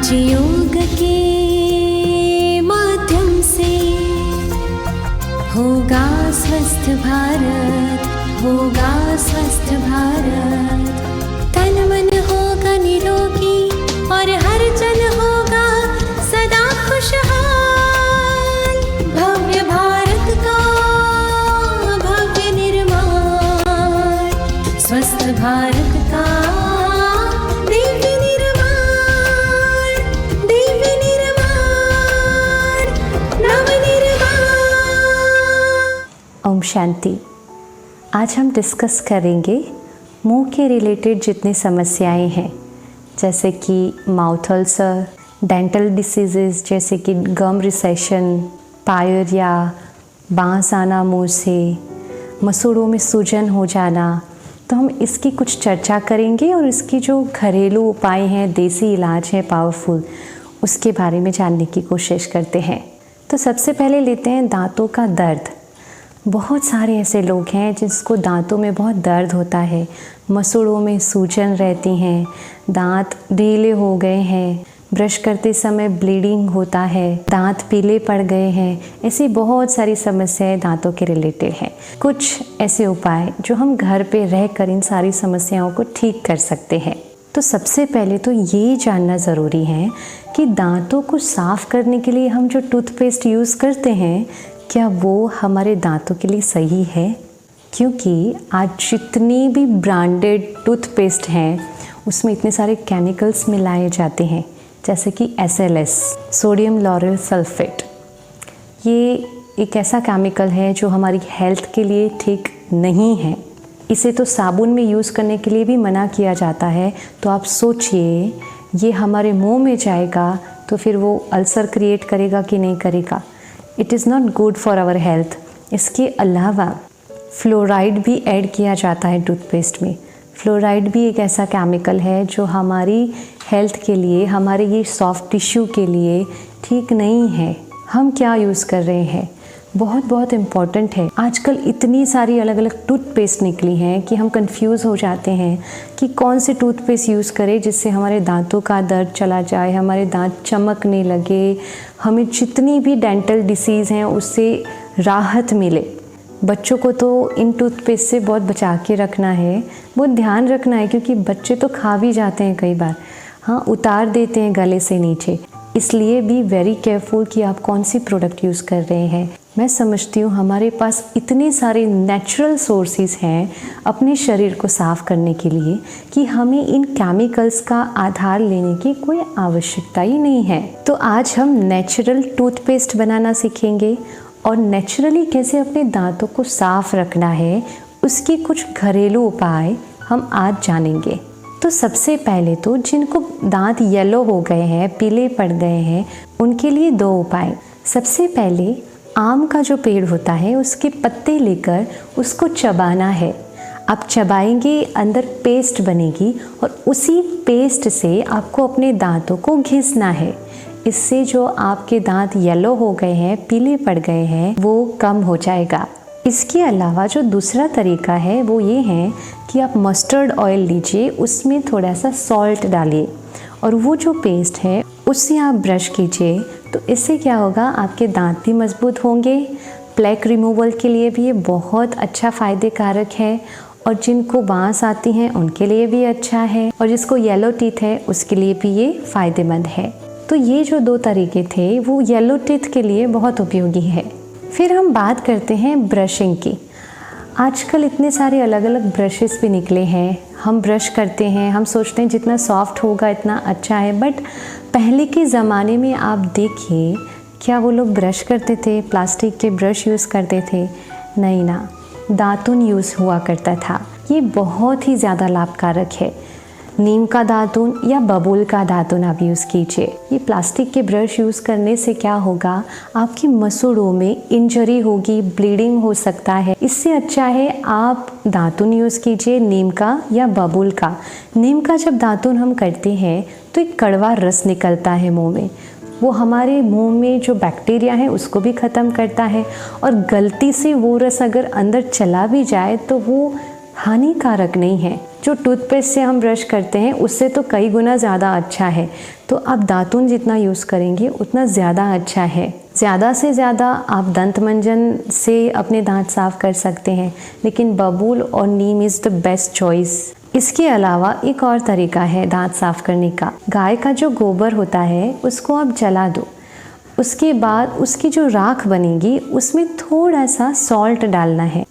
आज योग के माध्यम से होगा स्वस्थ भारत, होगा स्वस्थ भारत। तन मन होगा निरोगी और हर जन होगा सदा खुशहाल। भव्य भारत का भव्य निर्माण, स्वस्थ भारत का दिव्य निर्माण, दिव्य निर्माण, नव निर्माण। ओम शांति। आज हम डिस्कस करेंगे मुंह के रिलेटेड जितनी समस्याएं हैं, जैसे कि माउथ अल्सर, डेंटल डिसीजेस जैसे कि गम रिसेशन, पायरिया, बांस आना मुंह से, मसूड़ों में सूजन हो जाना। तो हम इसकी कुछ चर्चा करेंगे और इसकी जो घरेलू उपाय हैं, देसी इलाज है पावरफुल, उसके बारे में जानने की कोशिश करते हैं। तो सबसे पहले लेते हैं दांतों का दर्द। बहुत सारे ऐसे लोग हैं जिसको दांतों में बहुत दर्द होता है, मसूड़ों में सूजन रहती हैं, दांत ढीले हो गए हैं, ब्रश करते समय ब्लीडिंग होता है, दांत पीले पड़ गए हैं। ऐसी बहुत सारी समस्याएं दांतों के रिलेटेड हैं। कुछ ऐसे उपाय जो हम घर पे रहकर इन सारी समस्याओं को ठीक कर सकते हैं। तो सबसे पहले तो ये जानना ज़रूरी है कि दांतों को साफ़ करने के लिए हम जो टूथपेस्ट यूज़ करते हैं, क्या वो हमारे दांतों के लिए सही है? क्योंकि आज जितनी भी ब्रांडेड टूथपेस्ट हैं उसमें इतने सारे केमिकल्स मिलाए जाते हैं, जैसे कि SLS, सोडियम लॉरेल सल्फेट। ये एक ऐसा केमिकल है जो हमारी हेल्थ के लिए ठीक नहीं है। इसे तो साबुन में यूज़ करने के लिए भी मना किया जाता है। तो आप सोचिए, ये हमारे मुंह में जाएगा तो फिर वो अल्सर क्रिएट करेगा कि नहीं करेगा। It is not good for our health. इसके अलावा फ्लोराइड भी ऐड किया जाता है टूथपेस्ट में। फ्लोराइड भी एक ऐसा केमिकल है जो हमारी हेल्थ के लिए, हमारे ये सॉफ्ट टिश्यू के लिए ठीक नहीं है। हम क्या यूज़ कर रहे हैं, बहुत इम्पॉर्टेंट है। आजकल इतनी सारी अलग अलग टूथपेस्ट निकली हैं कि हम कंफ्यूज हो जाते हैं कि कौन से टूथपेस्ट यूज़ करें जिससे हमारे दांतों का दर्द चला जाए, हमारे दांत चमकने लगे, हमें जितनी भी डेंटल डिसीज़ हैं उससे राहत मिले। बच्चों को तो इन टूथपेस्ट से बहुत बचा के रखना है, बहुत ध्यान रखना है, क्योंकि बच्चे तो खा भी जाते हैं कई बार, हाँ उतार देते हैं गले से नीचे। इसलिए बी वेरी केयरफुल कि आप कौन सी प्रोडक्ट यूज़ कर रहे हैं। मैं समझती हूँ हमारे पास इतने सारे नेचुरल सोर्सेज हैं अपने शरीर को साफ़ करने के लिए कि हमें इन केमिकल्स का आधार लेने की कोई आवश्यकता ही नहीं है। तो आज हम नेचुरल टूथपेस्ट बनाना सीखेंगे और नेचुरली कैसे अपने दांतों को साफ रखना है, उसके कुछ घरेलू उपाय हम आज जानेंगे। तो सबसे पहले तो जिनको दांत येलो हो गए हैं, पीले पड़ गए हैं, उनके लिए दो उपाय। सबसे पहले आम का जो पेड़ होता है उसके पत्ते लेकर उसको चबाना है। आप चबाएंगे, अंदर पेस्ट बनेगी और उसी पेस्ट से आपको अपने दांतों को घिसना है। इससे जो आपके दांत येलो हो गए हैं, पीले पड़ गए हैं, वो कम हो जाएगा। इसके अलावा जो दूसरा तरीका है वो ये है कि आप मस्टर्ड ऑयल लीजिए, उसमें थोड़ा सा सॉल्ट डालिए और वो जो पेस्ट है उससे आप ब्रश कीजिए। तो इससे क्या होगा, आपके दांत भी मजबूत होंगे। प्लेक रिमूवल के लिए भी ये बहुत अच्छा फ़ायदे कारक है और जिनको बांस आती हैं उनके लिए भी अच्छा है और जिसको येलो टीथ है उसके लिए भी ये फ़ायदेमंद है। तो ये जो दो तरीके थे वो येलो टीथ के लिए बहुत उपयोगी है। फिर हम बात करते हैं ब्रशिंग की। आजकल इतने सारे अलग अलग ब्रशेस भी निकले हैं। हम ब्रश करते हैं, हम सोचते हैं जितना सॉफ्ट होगा इतना अच्छा है, बट पहले के ज़माने में आप देखिए, क्या वो लोग ब्रश करते थे, प्लास्टिक के ब्रश यूज़ करते थे? नहीं ना, दातुन यूज़ हुआ करता था। ये बहुत ही ज़्यादा लाभकारक है। नीम का दातुन या बबूल का दातुन आप यूज़ कीजिए। ये प्लास्टिक के ब्रश यूज़ करने से क्या होगा, आपकी मसूड़ों में इंजरी होगी, ब्लीडिंग हो सकता है। इससे अच्छा है आप दातुन यूज़ कीजिए, नीम का या बबूल का। नीम का जब दातुन हम करते हैं तो एक कड़वा रस निकलता है मुंह में, वो हमारे मुंह में जो बैक्टीरिया है उसको भी ख़त्म करता है और गलती से वो रस अगर अंदर चला भी जाए तो वो हानिकारक नहीं है। जो टूथपेस्ट से हम ब्रश करते हैं उससे तो कई गुना ज़्यादा अच्छा है। तो आप दातुन जितना यूज़ करेंगे उतना ज़्यादा अच्छा है। ज़्यादा से ज़्यादा आप दंत मंजन से अपने दांत साफ़ कर सकते हैं, लेकिन बबूल और नीम इज़ द बेस्ट चॉइस। इसके अलावा एक और तरीका है दांत साफ़ करने का। गाय का जो गोबर होता है उसको आप जला दो, उसके बाद उसकी जो राख बनेगी उसमें थोड़ा सा सॉल्ट डालना है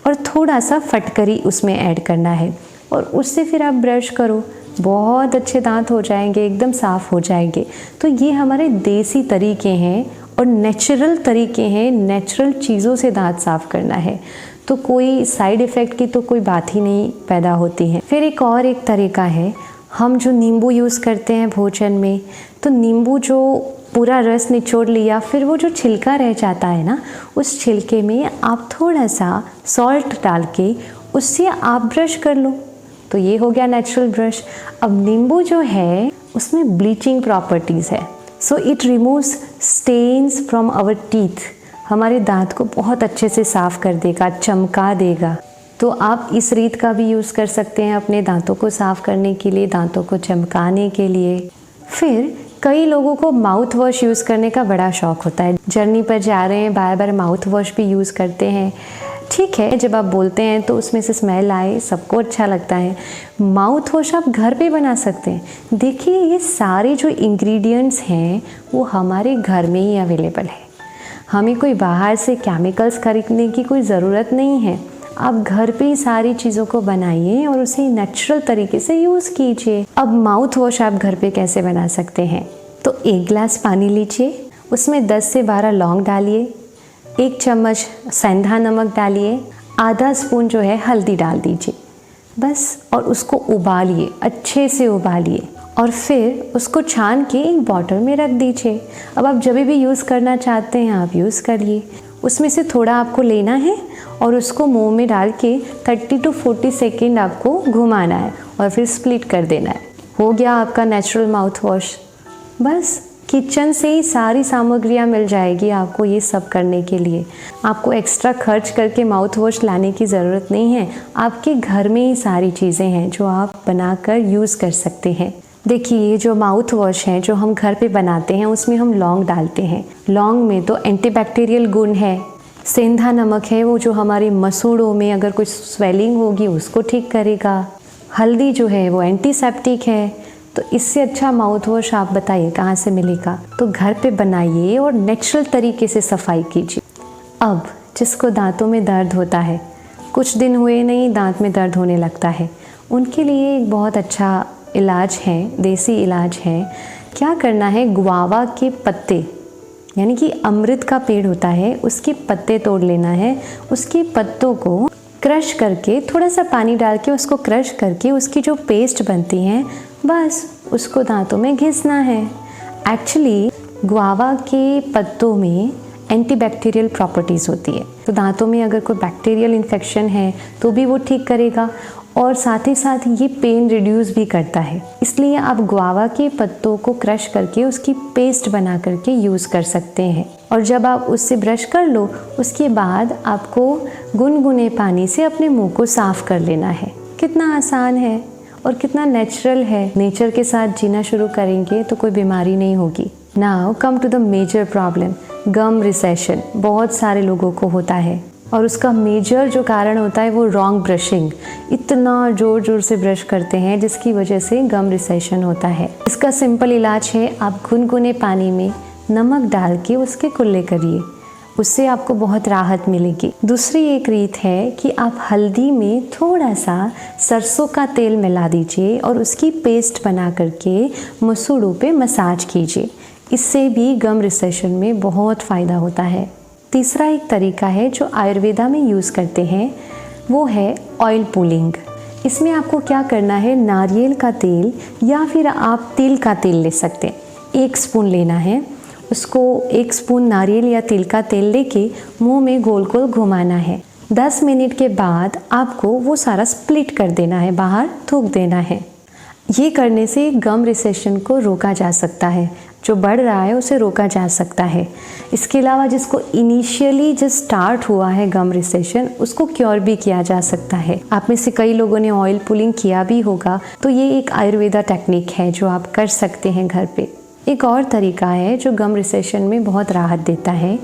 और थोड़ा सा फटकरी उसमें ऐड करना है और उससे फिर आप ब्रश करो, बहुत अच्छे दांत हो जाएंगे, एकदम साफ़ हो जाएंगे। तो ये हमारे देसी तरीके हैं और नेचुरल तरीके हैं, नेचुरल चीज़ों से दांत साफ़ करना है, तो कोई साइड इफ़ेक्ट की तो कोई बात ही नहीं पैदा होती है। फिर एक तरीका है, हम जो नींबू यूज़ करते हैं भोजन में, तो नींबू जो पूरा रस निचोड़ लिया, फिर वो जो छिलका रह जाता है ना, उस छिलके में आप थोड़ा सा सॉल्ट डाल के उससे आप ब्रश कर लो, तो ये हो गया नेचुरल ब्रश। अब नींबू जो है उसमें ब्लीचिंग प्रॉपर्टीज़ है, so it removes stains from our teeth, हमारे दांत को बहुत अच्छे से साफ़ कर देगा, चमका देगा। तो आप इस रीत का भी यूज़ कर सकते हैं अपने दांतों को साफ़ करने के लिए, दांतों को चमकाने के लिए। फिर कई लोगों को माउथ वॉश यूज़ करने का बड़ा शौक़ होता है, जर्नी पर जा रहे हैं बार बार माउथ वॉश भी यूज़ करते हैं। ठीक है, जब आप बोलते हैं तो उसमें से स्मेल आए, सबको अच्छा लगता है। माउथ वॉश आप घर पे बना सकते हैं। देखिए, ये सारे जो इंग्रेडिएंट्स हैं वो हमारे घर में ही अवेलेबल है, हमें कोई बाहर से केमिकल्स खरीदने की कोई ज़रूरत नहीं है। आप घर पे ही सारी चीज़ों को बनाइए और उसे नेचुरल तरीके से यूज़ कीजिए। अब माउथ वॉश आप घर पे कैसे बना सकते हैं? तो 1 गिलास पानी लीजिए, उसमें 10 से 12 लौंग डालिए, 1 चम्मच सेंधा नमक डालिए, आधा स्पून जो है हल्दी डाल दीजिए बस, और उसको उबालिए, अच्छे से उबालिए और फिर उसको छान के एक बॉटल में रख दीजिए। अब आप जब भी यूज़ करना चाहते हैं आप यूज़ करिए। उसमें से थोड़ा आपको लेना है और उसको मुंह में डाल के 30 to 40 सेकेंड आपको घुमाना है और फिर स्प्लिट कर देना है। हो गया आपका नेचुरल माउथ वॉश। बस किचन से ही सारी सामग्रियाँ मिल जाएगी आपको ये सब करने के लिए। आपको एक्स्ट्रा खर्च करके माउथ वॉश लाने की ज़रूरत नहीं है, आपके घर में ही सारी चीज़ें हैं जो आप बनाकर यूज़ कर सकते हैं। देखिए, ये जो माउथ वॉश है जो हम घर पे बनाते हैं उसमें हम लौंग डालते हैं। लौंग में तो एंटीबैक्टीरियल गुण है। सेंधा नमक है वो जो हमारी मसूड़ों में अगर कोई स्वेलिंग होगी उसको ठीक करेगा। हल्दी जो है वो एंटीसेप्टिक है। तो इससे अच्छा माउथ वॉश आप बताइए कहाँ से मिलेगा? तो घर पे बनाइए और नेचुरल तरीके से सफाई कीजिए। अब जिसको दांतों में दर्द होता है, कुछ दिन हुए नहीं दांत में दर्द होने लगता है, उनके लिए एक बहुत अच्छा इलाज है, देसी इलाज है। क्या करना है, गुआवा के पत्ते यानी कि अमृत का पेड़ होता है, उसके पत्ते तोड़ लेना है। उसके पत्तों को क्रश करके थोड़ा सा पानी डाल के उसको क्रश करके उसकी जो पेस्ट बनती है बस उसको दांतों में घिसना है। एक्चुअली गुआवा के पत्तों में एंटीबैक्टीरियल प्रॉपर्टीज़ होती है, तो दांतों में अगर कोई बैक्टीरियल इन्फेक्शन है तो भी वो ठीक करेगा और साथ ही साथ ये पेन रिड्यूस भी करता है। इसलिए आप गुआवा के पत्तों को क्रश करके उसकी पेस्ट बना करके यूज़ कर सकते हैं। और जब आप उससे ब्रश कर लो उसके बाद आपको गुनगुने पानी से अपने मुंह को साफ़ कर लेना है। कितना आसान है और कितना नेचुरल है। नेचर के साथ जीना शुरू करेंगे तो कोई बीमारी नहीं होगी। Now come to the major problem, gum recession बहुत सारे लोगों को होता है और उसका मेजर जो कारण होता है वो रॉन्ग ब्रशिंग। इतना ज़ोर ज़ोर से ब्रश करते हैं जिसकी वजह से गम रिसेशन होता है। इसका सिंपल इलाज है, आप गुनगुने पानी में नमक डाल के उसके कुल्ले करिए, उससे आपको बहुत राहत मिलेगी। दूसरी एक रीत है कि आप हल्दी में थोड़ा सा सरसों का तेल मिला दीजिए और उसकी पेस्ट बना करके मसूड़ों पे मसाज कीजिए। इससे भी गम रिसेशन में बहुत फ़ायदा होता है। तीसरा एक तरीका है जो आयुर्वेदा में यूज़ करते हैं, वो है ऑयल पुलिंग। इसमें आपको क्या करना है, नारियल का तेल या फिर आप तिल का तेल ले सकते हैं। 1 स्पून लेना है, उसको 1 स्पून नारियल या तिल का तेल लेके मुंह में गोल गोल घुमाना है। 10 मिनट के बाद आपको वो सारा स्प्लिट कर देना है, बाहर थूक देना है। ये करने से गम रिसेशन को रोका जा सकता है। जो बढ़ रहा है उसे रोका जा सकता है। इसके अलावा जिसको इनिशियली जो स्टार्ट हुआ है गम रिसेशन, उसको क्योर भी किया जा सकता है। आप में से कई लोगों ने ऑयल पुलिंग किया भी होगा, तो ये एक आयुर्वेदा टेक्निक है जो आप कर सकते हैं घर पे। एक और तरीका है जो गम रिसेशन में बहुत राहत देता है,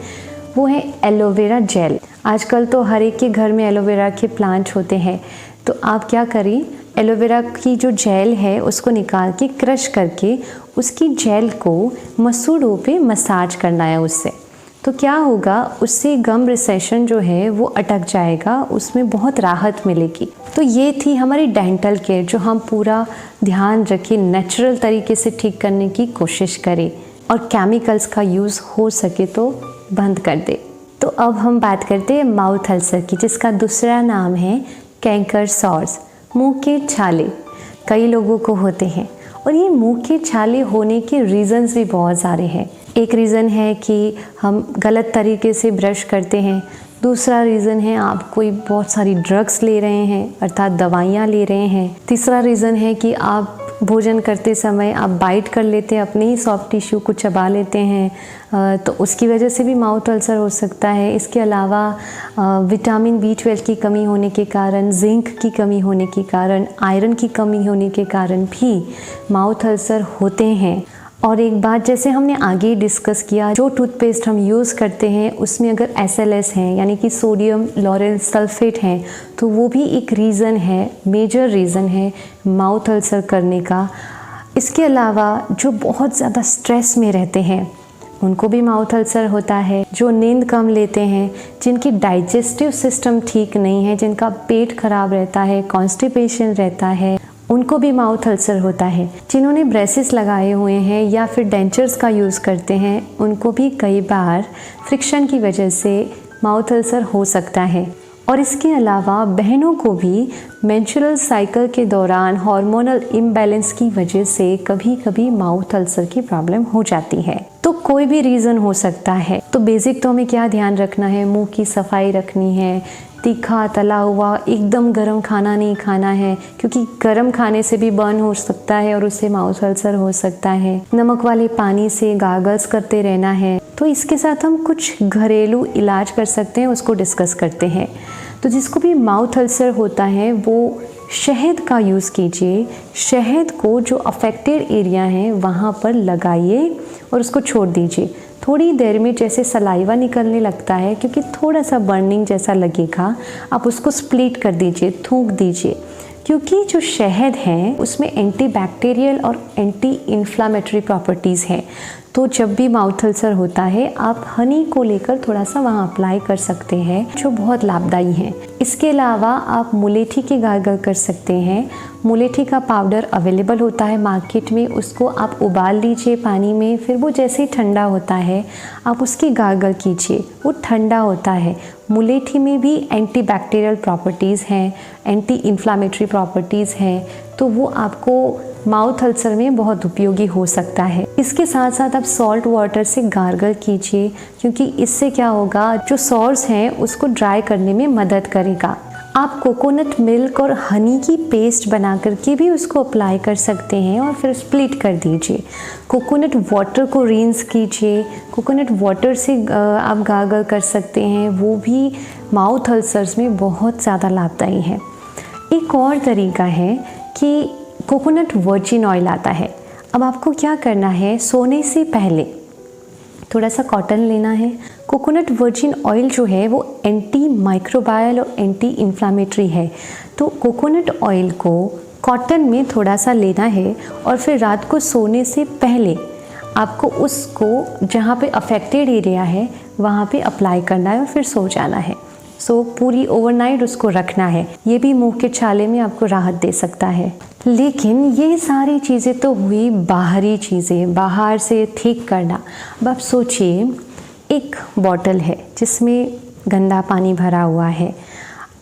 वो है एलोवेरा जेल। आजकल तो हर एक के घर में एलोवेरा के प्लांट होते हैं, तो आप क्या करें, एलोवेरा की जो जेल है उसको निकाल के क्रश करके उसकी जेल को मसूड़ों पे मसाज करना है उससे। तो क्या होगा, उससे गम रिसेशन जो है वो अटक जाएगा, उसमें बहुत राहत मिलेगी। तो ये थी हमारी डेंटल केयर जो हम पूरा ध्यान रखें, नेचुरल तरीके से ठीक करने की कोशिश करें और केमिकल्स का यूज़ हो सके तो बंद कर दे। तो अब हम बात करते हैं माउथ अल्सर की, जिसका दूसरा नाम है कैंकर सॉर्स, मुंह के छाले। कई लोगों को होते हैं और ये मुंह के छाले होने के रीज़न्स भी बहुत सारे हैं। एक रीज़न है कि हम गलत तरीके से ब्रश करते हैं। दूसरा रीज़न है आप कोई बहुत सारी ड्रग्स ले रहे हैं, अर्थात दवाइयाँ ले रहे हैं। तीसरा रीज़न है कि आप भोजन करते समय आप बाइट कर लेते हैं, अपने ही सॉफ्ट टिश्यू को चबा लेते हैं, तो उसकी वजह से भी माउथ अल्सर हो सकता है। इसके अलावा विटामिन B12 की कमी होने के कारण, जिंक की कमी होने के कारण, आयरन की कमी होने के कारण भी माउथ अल्सर होते हैं। और एक बात जैसे हमने आगे डिस्कस किया, जो टूथपेस्ट हम यूज़ करते हैं उसमें अगर SLS है यानी कि सोडियम लॉरेल सल्फेट है, तो वो भी एक रीज़न है, मेजर रीज़न है माउथ अल्सर करने का। इसके अलावा जो बहुत ज़्यादा स्ट्रेस में रहते हैं उनको भी माउथ अल्सर होता है। जो नींद कम लेते हैं, जिनकी डाइजेस्टिव सिस्टम ठीक नहीं है, जिनका पेट खराब रहता है, कॉन्स्टिपेशन रहता है, उनको भी माउथ अल्सर होता है। जिन्होंने ब्रेसेस लगाए हुए हैं या फिर डेंचर्स का यूज़ करते हैं, उनको भी कई बार फ्रिक्शन की वजह से माउथ अल्सर हो सकता है। और इसके अलावा बहनों को भी मेंस्ट्रुअल साइकिल के दौरान हार्मोनल इम्बैलेंस की वजह से कभी कभी माउथ अल्सर की प्रॉब्लम हो जाती है। तो कोई भी रीज़न हो सकता है। तो बेसिक तो हमें क्या ध्यान रखना है, मुंह की सफाई रखनी है, तीखा तला हुआ एकदम गर्म खाना नहीं खाना है, क्योंकि गर्म खाने से भी बर्न हो सकता है और उससे माउथ अल्सर हो सकता है। नमक वाले पानी से गार्गल्स करते रहना है। तो इसके साथ हम कुछ घरेलू इलाज कर सकते हैं, उसको डिस्कस करते हैं। तो जिसको भी माउथ अल्सर होता है वो शहद का यूज़ कीजिए। शहद को जो अफेक्टेड एरिया है वहाँ पर लगाइए और उसको छोड़ दीजिए। थोड़ी देर में जैसे सलाइवा निकलने लगता है, क्योंकि थोड़ा सा बर्निंग जैसा लगेगा, आप उसको स्प्लिट कर दीजिए, थूक दीजिए। क्योंकि जो शहद है उसमें एंटीबैक्टीरियल और एंटी इन्फ्लामेटरी प्रॉपर्टीज़ हैं। तो जब भी माउथ अल्सर होता है आप हनी को लेकर थोड़ा सा वहाँ अप्लाई कर सकते हैं, जो बहुत लाभदायी है। इसके अलावा आप मुलेठी के गार्गल कर सकते हैं। मुलेठी का पाउडर अवेलेबल होता है मार्केट में, उसको आप उबाल लीजिए पानी में, फिर वो जैसे ही ठंडा होता है आप उसकी गार्गल कीजिए, वो ठंडा होता है। मुलेठी में भी एंटीबैक्टीरियल प्रॉपर्टीज़ हैं, एंटी इन्फ्लामेटरी प्रॉपर्टीज़ हैं, तो वो आपको माउथ अल्सर में बहुत उपयोगी हो सकता है। इसके साथ साथ आप सॉल्ट वाटर से गार्गल कीजिए, क्योंकि इससे क्या होगा, जो सॉर्स हैं उसको ड्राई करने में मदद करेगा। आप कोकोनट मिल्क और हनी की पेस्ट बना करके भी उसको अप्लाई कर सकते हैं और फिर स्प्लिट कर दीजिए। कोकोनट वाटर को रिंस कीजिए, कोकोनट वाटर से आप गार्गल कर सकते हैं, वो भी माउथ अल्सर्स में बहुत ज़्यादा लाभदायी है। एक और तरीका है कि कोकोनट वर्जिन ऑयल आता है। अब आपको क्या करना है, सोने से पहले थोड़ा सा कॉटन लेना है। कोकोनट वर्जिन ऑयल जो है वो एंटी माइक्रोबायल और एंटी इन्फ्लामेटरी है। तो कोकोनट ऑयल को कॉटन में थोड़ा सा लेना है और फिर रात को सोने से पहले आपको उसको जहाँ पे अफेक्टेड एरिया है वहाँ पे अप्लाई करना है और फिर सो जाना है। पूरी ओवरनाइट उसको रखना है। ये भी मुंह के छाले में आपको राहत दे सकता है। लेकिन ये सारी चीज़ें तो हुई बाहरी चीज़ें, बाहर से ठीक करना। अब आप सोचिए, एक बॉटल है जिसमें गंदा पानी भरा हुआ है।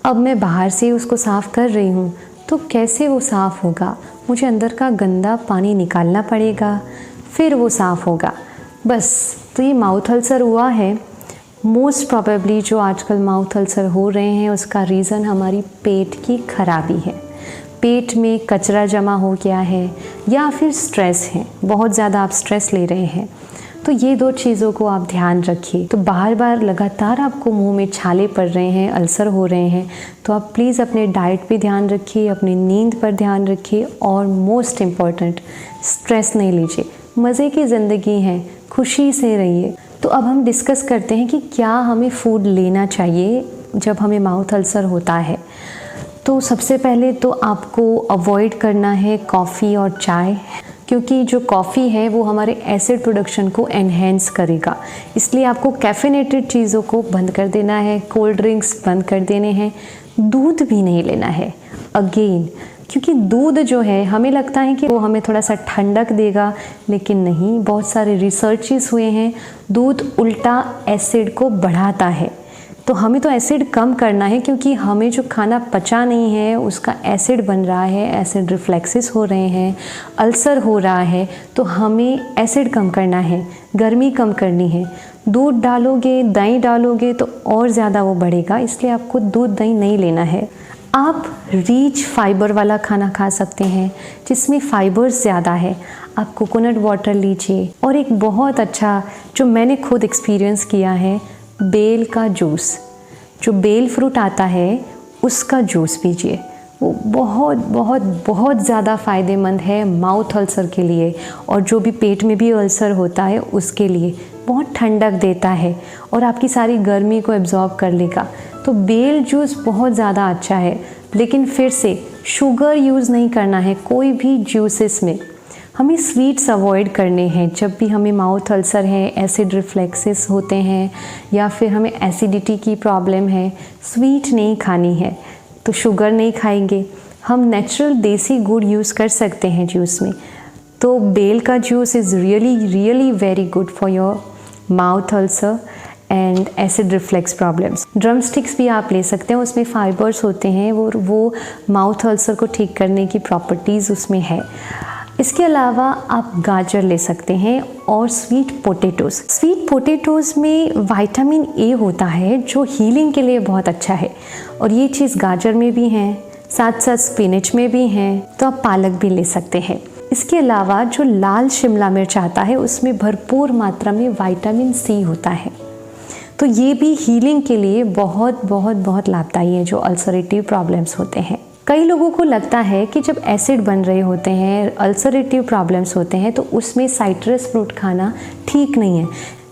अब मैं बाहर से उसको साफ़ कर रही हूँ, तो कैसे वो साफ़ होगा? मुझे अंदर का गंदा पानी निकालना पड़ेगा, फिर वो साफ़ होगा। बस, तो ये माउथ अल्सर हुआ है। मोस्ट प्रॉबेबली जो आजकल माउथ अल्सर हो रहे हैं उसका रीज़न हमारी पेट की खराबी है। पेट में कचरा जमा हो गया है या फिर स्ट्रेस है, बहुत ज़्यादा आप स्ट्रेस ले रहे हैं, तो ये 2 चीज़ों को आप ध्यान रखिए। तो बार बार लगातार आपको मुंह में छाले पड़ रहे हैं, अल्सर हो रहे हैं, तो आप प्लीज़ अपने डाइट पे ध्यान रखिए, अपनी नींद पर ध्यान रखिए और मोस्ट इम्पॉर्टेंट, स्ट्रेस नहीं लीजिए। मज़े की ज़िंदगी है, खुशी से रहिए। तो अब हम डिस्कस करते हैं कि क्या हमें फ़ूड लेना चाहिए जब हमें माउथ अल्सर होता है। तो सबसे पहले तो आपको अवॉइड करना है कॉफ़ी और चाय, क्योंकि जो कॉफ़ी है वो हमारे एसिड प्रोडक्शन को एनहेंस करेगा। इसलिए आपको कैफिनेटेड चीज़ों को बंद कर देना है, कोल्ड ड्रिंक्स बंद कर देने हैं, दूध भी नहीं लेना है अगेन, क्योंकि दूध जो है हमें लगता है कि वो हमें थोड़ा सा ठंडक देगा, लेकिन नहीं, बहुत सारे रिसर्चेस हुए हैं, दूध उल्टा एसिड को बढ़ाता है। तो हमें तो एसिड कम करना है, क्योंकि हमें जो खाना पचा नहीं है उसका एसिड बन रहा है, एसिड रिफ्लेक्सेस हो रहे हैं, अल्सर हो रहा है, तो हमें एसिड कम करना है, गर्मी कम करनी है। दूध डालोगे, दही डालोगे तो और ज़्यादा वो बढ़ेगा, इसलिए आपको दूध दही नहीं लेना है। आप रिच फाइबर वाला खाना खा सकते हैं जिसमें फाइबर्स ज़्यादा है। आप कोकोनट वाटर लीजिए, और एक बहुत अच्छा जो मैंने खुद एक्सपीरियंस किया है, बेल का जूस, जो बेल फ्रूट आता है उसका जूस पीजिए। वो बहुत बहुत बहुत ज़्यादा फ़ायदेमंद है माउथ अल्सर के लिए, और जो भी पेट में भी अल्सर होता है उसके लिए बहुत ठंडक देता है और आपकी सारी गर्मी को एब्जॉर्ब कर लेगा। तो बेल जूस बहुत ज़्यादा अच्छा है, लेकिन फिर से शुगर यूज़ नहीं करना है कोई भी जूसेस में। हमें स्वीट्स अवॉइड करने हैं जब भी हमें माउथ अल्सर है, एसिड रिफ्लेक्सेस होते हैं या फिर हमें एसिडिटी की प्रॉब्लम है, स्वीट नहीं खानी है। तो शुगर नहीं खाएंगे, हम नेचुरल देसी गुड़ यूज़ कर सकते हैं जूस में। तो बेल का juice is really very good for your mouth ulcer and acid reflex problems. Drum sticks भी आप ले सकते हैं, उसमें फाइबर्स होते हैं, वो माउथ अल्सर को ठीक करने की प्रॉपर्टीज़ उसमें है। इसके अलावा आप गाजर ले सकते हैं और स्वीट पोटैटोज़। स्वीट पोटैटोज़ में विटामिन ए होता है जो हीलिंग के लिए बहुत अच्छा है, और ये चीज़ गाजर में भी है, साथ साथ स्पिनच में भी है, तो आप पालक भी ले सकते हैं। इसके अलावा जो लाल शिमला मिर्च आता है उसमें भरपूर मात्रा में विटामिन सी होता है, तो ये भी हीलिंग के लिए बहुत बहुत बहुत लाभदायी है जो अल्सरेटिव प्रॉब्लम्स होते हैं। कई लोगों को लगता है कि जब एसिड बन रहे होते हैं, अल्सरेटिव प्रॉब्लम्स होते हैं, तो उसमें साइट्रस फ्रूट खाना ठीक नहीं है,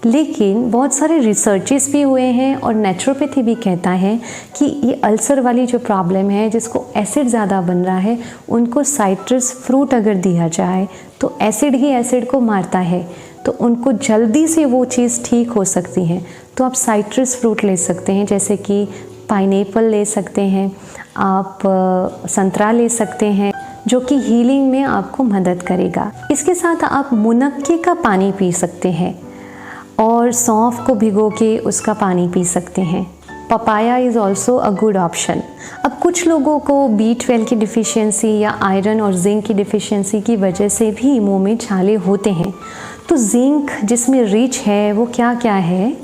लेकिन बहुत सारे रिसर्चेस भी हुए हैं और नेचुरोपैथी भी कहता है कि ये अल्सर वाली जो प्रॉब्लम है, जिसको एसिड ज़्यादा बन रहा है, उनको साइट्रस फ्रूट अगर दिया जाए तो एसिड ही एसिड को मारता है, तो उनको जल्दी से वो चीज़ ठीक हो सकती है। तो आप साइट्रस फ्रूट ले सकते हैं, जैसे कि पाइनएप्पल ले सकते हैं, आप संतरा ले सकते हैं, जो कि हीलिंग में आपको मदद करेगा। इसके साथ आप मुनक्के का पानी पी सकते हैं और सौंफ को भिगो के उसका पानी पी सकते हैं। Papaya is also a good option. अब कुछ लोगों को B12 की डिफ़िशियंसी या आयरन और जिंक की डिफ़िशियंसी की वजह से भी मुंह में छाले होते हैं। तो जिंक जिसमें रिच है वो क्या क्या है?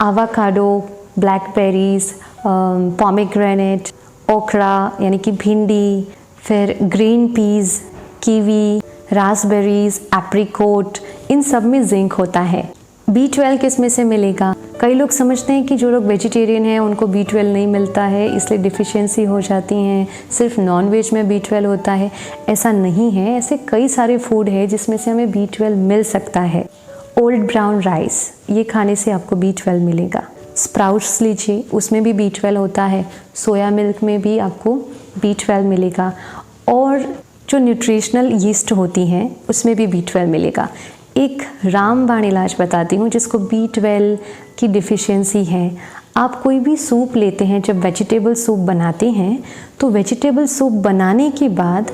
आवाकाडो, ब्लैकबेरीज, पोमेग्रेनेट, ओकरा यानी कि भिंडी, फिर green peas, kiwi, raspberries, apricot, इन सब में जिंक होता है। B12 किस में से मिलेगा? कई लोग समझते हैं कि जो लोग वेजिटेरियन हैं उनको B12 नहीं मिलता है, इसलिए डिफ़िशियंसी हो जाती हैं, सिर्फ नॉन वेज में B12 होता है। ऐसा नहीं है, ऐसे कई सारे फूड है जिसमें से हमें B12 मिल सकता है। ओल्ड ब्राउन राइस, ये खाने से आपको B12 मिलेगा। स्प्राउट्स लीजिए, उसमें भी B12 होता है। सोया मिल्क में भी आपको B12 मिलेगा, और जो न्यूट्रिशनल यीस्ट होती हैं उसमें भी B12 मिलेगा। एक रामबाण इलाज बताती हूँ जिसको B12 की डिफ़िशियंसी है। आप कोई भी सूप लेते हैं, जब वेजिटेबल सूप बनाते हैं तो वेजिटेबल सूप बनाने के बाद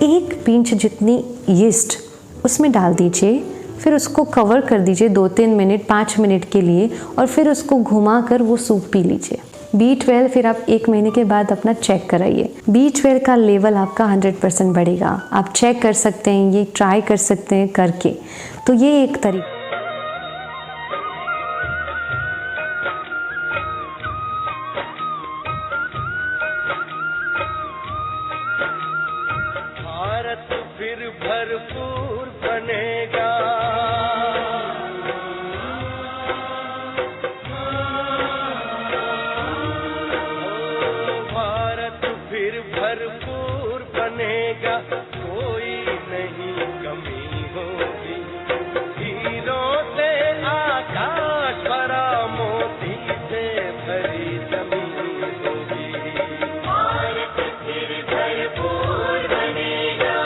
1 पिंच जितनी यीस्ट उसमें डाल दीजिए, फिर उसको कवर कर दीजिए 2-3 मिनट, 5 मिनट के लिए, और फिर उसको घुमा कर वो सूप पी लीजिए। B12 फिर आप 1 महीने के बाद अपना चेक कराइए, B12 का लेवल आपका 100% बढ़ेगा। आप चेक कर सकते हैं, ये ट्राई कर सकते हैं करके। तो ये एक तरीका। बनेगा, कोई नहीं कमी होगी। हीरों से आकाश भरा, मोती से भरी जमीन होगी। भारत फिर भरपूर बनेगा।